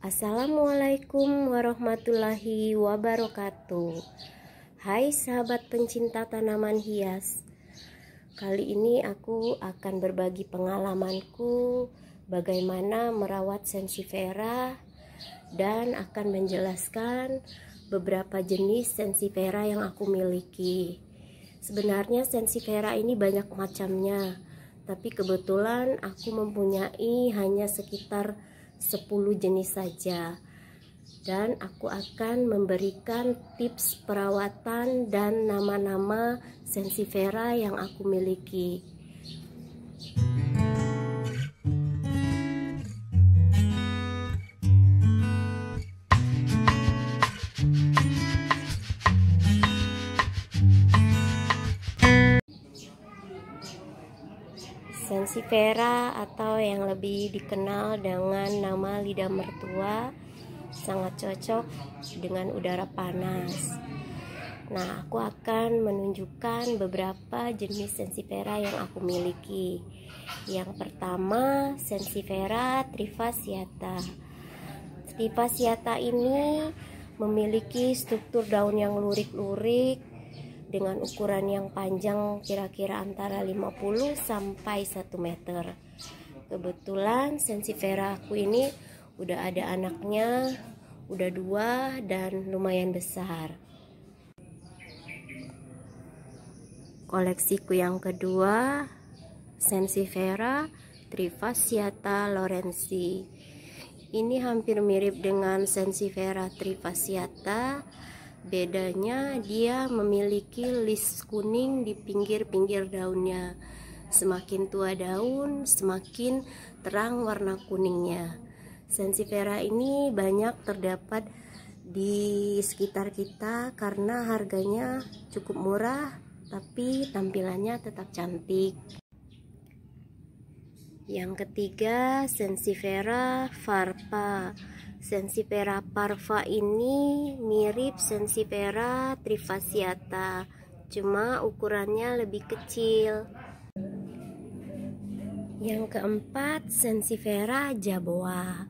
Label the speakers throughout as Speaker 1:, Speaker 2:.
Speaker 1: Assalamualaikum warahmatullahi wabarakatuh. Hai sahabat pencinta tanaman hias. Kali ini aku akan berbagi pengalamanku bagaimana merawat Sansevieria dan akan menjelaskan beberapa jenis Sansevieria yang aku miliki. Sebenarnya Sansevieria ini banyak macamnya, tapi kebetulan aku mempunyai hanya sekitar 10 jenis saja, dan aku akan memberikan tips perawatan dan nama-nama Sansevieria yang aku miliki. Sansevieria atau yang lebih dikenal dengan nama lidah mertua sangat cocok dengan udara panas. Nah, aku akan menunjukkan beberapa jenis Sansevieria yang aku miliki. Yang pertama, Sansevieria trifasciata. Trifasciata ini memiliki struktur daun yang lurik-lurik dengan ukuran yang panjang kira-kira antara 50 sampai 1 meter. Kebetulan Sansevieria aku ini udah ada anaknya, udah 2 dan lumayan besar. Koleksiku yang kedua, Sansevieria trifasciata lawrencji. Ini hampir mirip dengan Sansevieria trifasciata. Bedanya dia memiliki list kuning di pinggir-pinggir daunnya. Semakin tua daun, semakin terang warna kuningnya. Sansevieria ini banyak terdapat di sekitar kita karena harganya cukup murah, tapi tampilannya tetap cantik. Yang ketiga, Sansevieria parva. Sansevieria parva ini mirip Sansevieria trifasciata, cuma ukurannya lebih kecil. Yang keempat, Sansevieria jaboa.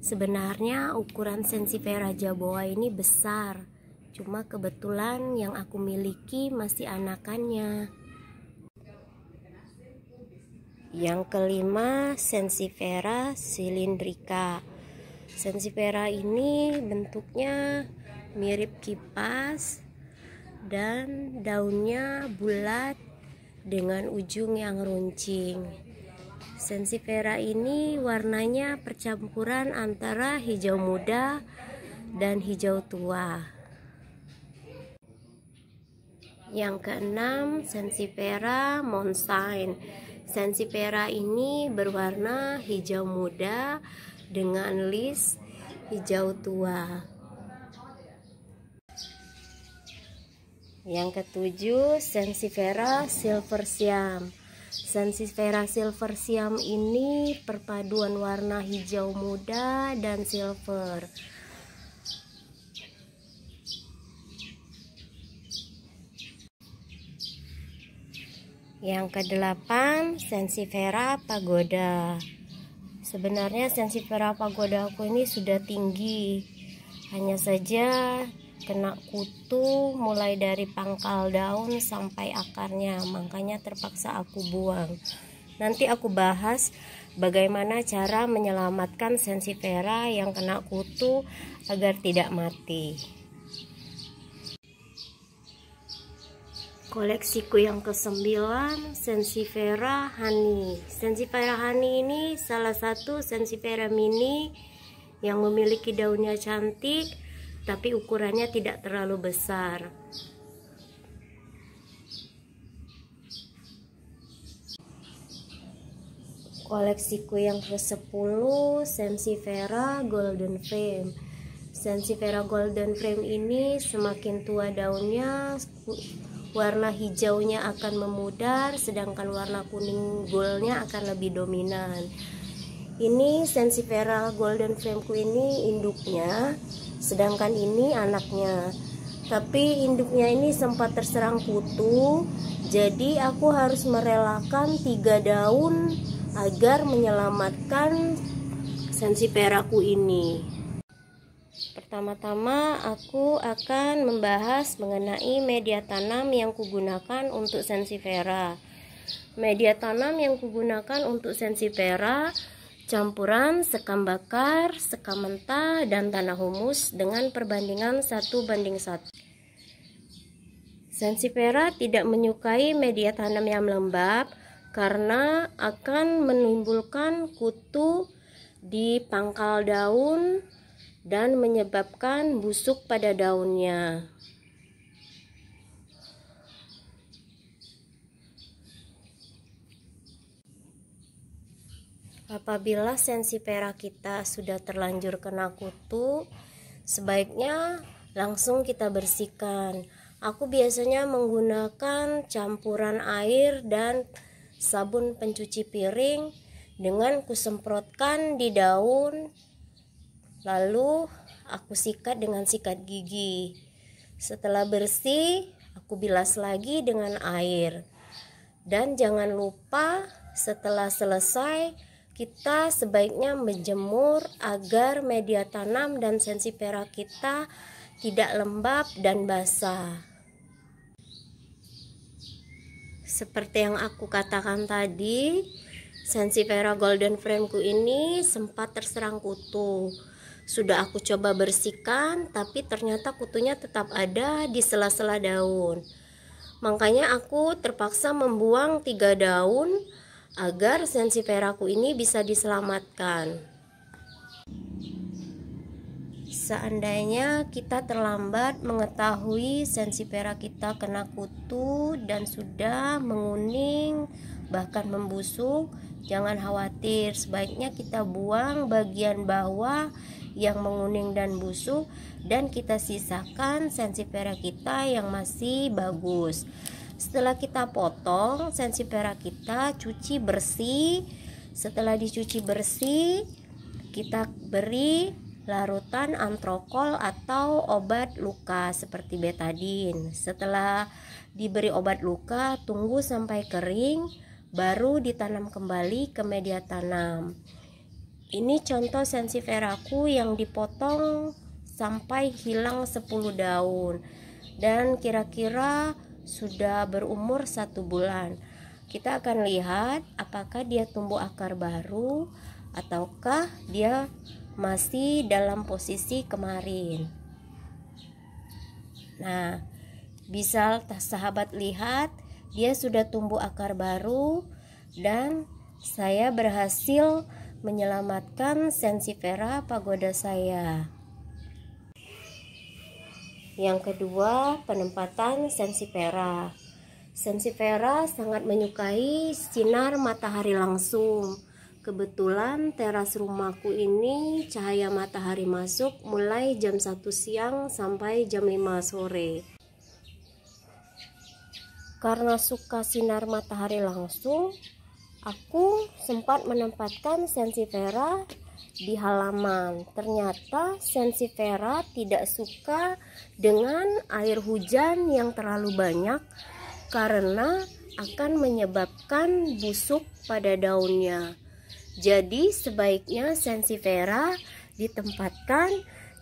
Speaker 1: Sebenarnya ukuran Sansevieria jaboa ini besar, cuma kebetulan yang aku miliki masih anakannya. Yang kelima, Sansevieria cylindrica. Sansevieria ini bentuknya mirip kipas dan daunnya bulat dengan ujung yang runcing. Sansevieria ini warnanya percampuran antara hijau muda dan hijau tua. Yang keenam, Sansevieria monshine. Sansevieria ini berwarna hijau muda dengan list hijau tua. Yang ketujuh, Sansevieria silversium. Sansevieria silversium ini perpaduan warna hijau muda dan silver. Yang kedelapan, Sansevieria pagoda. Sebenarnya Sansevieria pagoda aku ini sudah tinggi, hanya saja kena kutu mulai dari pangkal daun sampai akarnya, makanya terpaksa aku buang. Nanti aku bahas bagaimana cara menyelamatkan Sansevieria yang kena kutu agar tidak mati. Koleksiku yang ke-9, Sansevieria honey. Sansevieria honey ini salah satu Sansevieria mini yang memiliki daunnya cantik, tapi ukurannya tidak terlalu besar. Koleksiku yang ke-10, Sansevieria golden frame. Sansevieria golden frame ini semakin tua daunnya, warna hijaunya akan memudar, sedangkan warna kuning goldnya akan lebih dominan. Ini Sansevieria golden frameku ini induknya, sedangkan ini anaknya. Tapi induknya ini sempat terserang kutu, jadi aku harus merelakan 3 daun agar menyelamatkan Sansevieraku ini. Pertama-tama aku akan membahas mengenai media tanam yang kugunakan untuk Sansevieria. Media tanam yang kugunakan untuk Sansevieria campuran sekam bakar, sekam mentah, dan tanah humus dengan perbandingan 1:1. Sansevieria tidak menyukai media tanam yang lembab karena akan menimbulkan kutu di pangkal daun dan menyebabkan busuk pada daunnya. Apabila Sansevieria kita sudah terlanjur kena kutu, sebaiknya langsung kita bersihkan. Aku biasanya menggunakan campuran air dan sabun pencuci piring dengan kusemprotkan di daun, lalu aku sikat dengan sikat gigi. Setelah bersih, aku bilas lagi dengan air. Dan jangan lupa setelah selesai, kita sebaiknya menjemur agar media tanam dan Sansevieria kita tidak lembab dan basah. Seperti yang aku katakan tadi, Sansevieria golden frameku ini sempat terserang kutu. Sudah aku coba bersihkan, tapi ternyata kutunya tetap ada di sela-sela daun. Makanya aku terpaksa membuang 3 daun agar Sansevieraku ini bisa diselamatkan. Seandainya kita terlambat mengetahui Sansevieria kita kena kutu dan sudah menguning bahkan membusuk, jangan khawatir. Sebaiknya kita buang bagian bawah yang menguning dan busuk dan kita sisakan Sansevieria kita yang masih bagus. Setelah kita potong Sansevieria kita, cuci bersih. Setelah dicuci bersih, kita beri larutan antrokol atau obat luka seperti betadine. Setelah diberi obat luka, tunggu sampai kering, baru ditanam kembali ke media tanam. Ini contoh Sansevieraku yang dipotong sampai hilang 10 daun dan kira-kira sudah berumur 1 bulan. Kita akan lihat apakah dia tumbuh akar baru ataukah dia masih dalam posisi kemarin. Nah, bisa sahabat lihat dia sudah tumbuh akar baru dan saya berhasil menyelamatkan Sansevieria pagoda saya. Yang kedua, penempatan Sansevieria. Sansevieria sangat menyukai sinar matahari langsung. Kebetulan teras rumahku ini cahaya matahari masuk mulai jam 1 siang sampai jam 5 sore. Karena suka sinar matahari langsung, aku sempat menempatkan Sansevieria di halaman. Ternyata Sansevieria tidak suka dengan air hujan yang terlalu banyak karena akan menyebabkan busuk pada daunnya. Jadi sebaiknya Sansevieria ditempatkan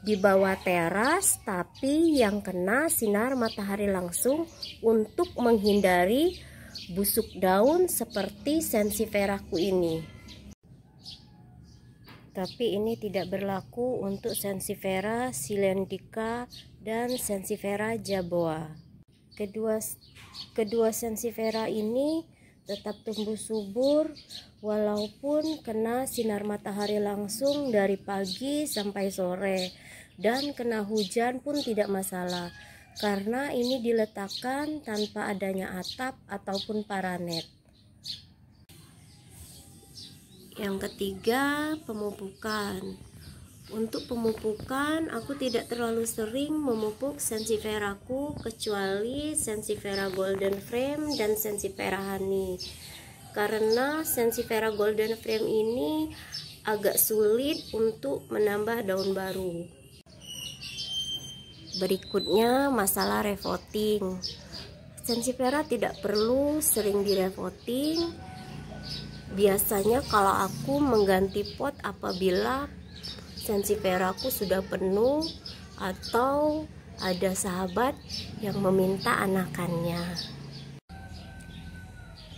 Speaker 1: di bawah teras tapi yang kena sinar matahari langsung untuk menghindari busuk daun seperti Sansevieraku ini. Tapi ini tidak berlaku untuk Sansevieria silentica dan Sansevieria jaboa. Kedua Sansevieria ini tetap tumbuh subur walaupun kena sinar matahari langsung dari pagi sampai sore, dan kena hujan pun tidak masalah karena ini diletakkan tanpa adanya atap ataupun paranet. Yang ketiga, pemupukan. Untuk pemupukan, aku tidak terlalu sering memupuk Sansevieraku kecuali Sansevieria golden frame dan Sansevieria honey. Karena Sansevieria golden frame ini agak sulit untuk menambah daun baru. Berikutnya, masalah repotting. Sansevieria tidak perlu sering direpotting. Biasanya kalau aku mengganti pot apabila Sansevieraku sudah penuh atau ada sahabat yang meminta anakannya.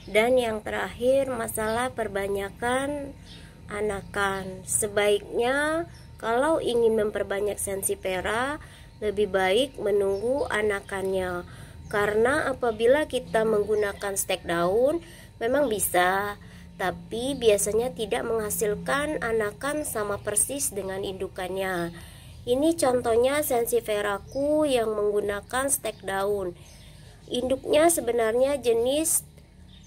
Speaker 1: Dan yang terakhir, masalah perbanyakan anakan. Sebaiknya kalau ingin memperbanyak sensifera, lebih baik menunggu anakannya. Karena apabila kita menggunakan stek daun, memang bisa, tapi biasanya tidak menghasilkan anakan sama persis dengan indukannya. Ini contohnya sensiferaku yang menggunakan stek daun. Induknya sebenarnya jenis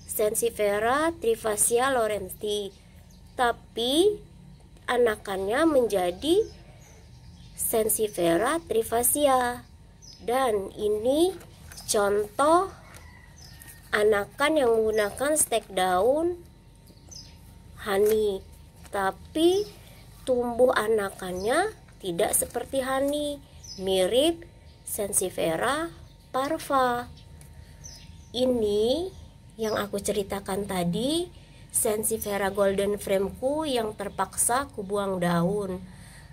Speaker 1: Sensifera Trifascia Lawrentii, tapi anakannya menjadi Sensifera Trifascia. Dan ini contoh anakan yang menggunakan stek daun honey, tapi tumbuh anakannya tidak seperti honey, mirip Sensifera parva. Ini yang aku ceritakan tadi, Sensifera golden frame-ku yang terpaksa kubuang daun.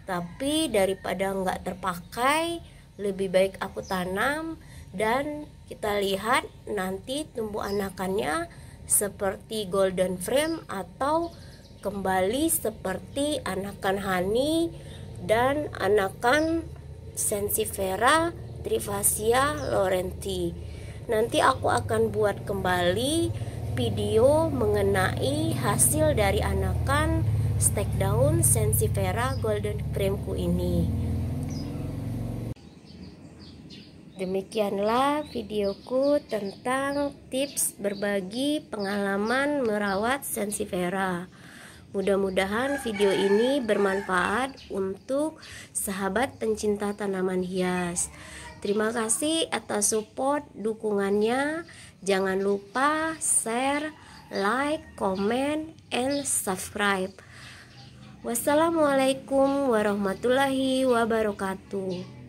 Speaker 1: Tapi daripada nggak terpakai, lebih baik aku tanam dan kita lihat nanti tumbuh anakannya seperti golden frame atau kembali seperti anakan honey dan anakan Sensifera Trifascia Lawrentii. Nanti aku akan buat kembali video mengenai hasil dari anakan stek daun Sensifera golden frame-ku ini. Demikianlah videoku tentang tips berbagi pengalaman merawat Sensifera. Mudah-mudahan video ini bermanfaat untuk sahabat pencinta tanaman hias. Terima kasih atas support dukungannya. Jangan lupa share, like, comment, and subscribe. Wassalamualaikum warahmatullahi wabarakatuh.